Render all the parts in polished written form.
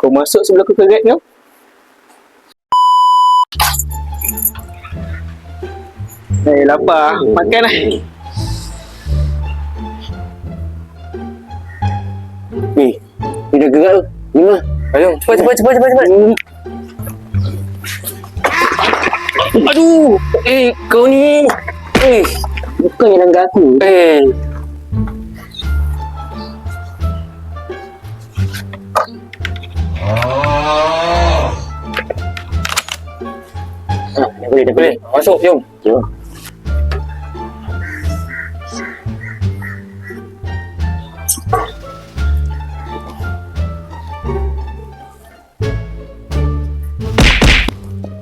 Kau masuk sebelah aku keret kau. Lapar. Makan lah. Ni dah gerak tu. Lima. Ayo, cepat. Aduh, kau ni. Bukan yang langgar aku. Dah boleh. Masuk, jom. Jom.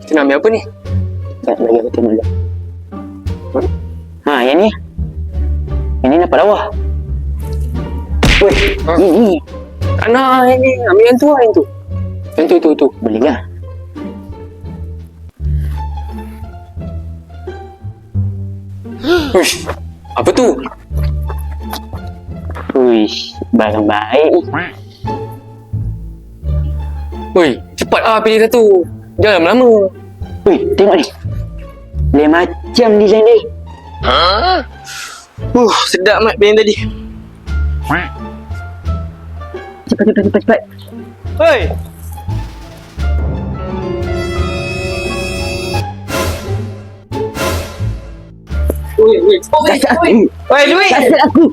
Kita nak ambil apa ni? Tak bagi aku tengok dulu. Yang ni. Yang ni nampak lawa. Weh, ni. Tak nak yang ni. Ambil yang tu lah, yang tu. Yang tu. Boleh lah. Uish, apa tu? Uish, barang baik. Oi, cepat pilih satu. Jangan lama-lama. Weh, tengok ni. Lain macam design dia. Sedap mat band tadi. Cepat. Hoi. Oi, duit. Kasih aku.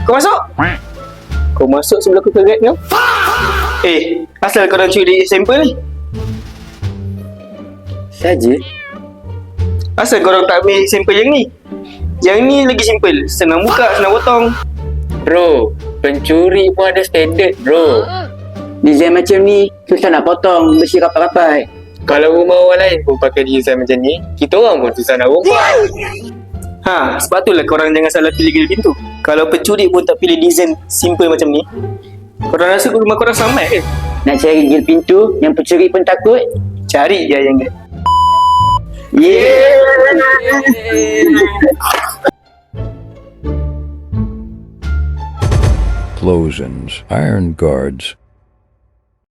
Kau masuk. Kau masuk sebelah aku keret kau. Asal kau dah curi sampel ni? Saja. Asal korang tak ambil sampel yang ni? Yang ni lagi simple. Senang buka, senang potong. Bro, pencuri pun ada standard, bro. Design macam ni susah nak potong, mesti rapat-rapat. Kalau rumah orang lain pun pakai design macam ni, kita orang pun susah nak rompak. Sebab itulah korang jangan salah pilih gil pintu. Kalau pencuri pun tak pilih design simple macam ni, korang rasa rumah korang selamat ke? Nak cari gil pintu, yang pencuri pun takut. Cari je yang ni. Explosions, iron guards,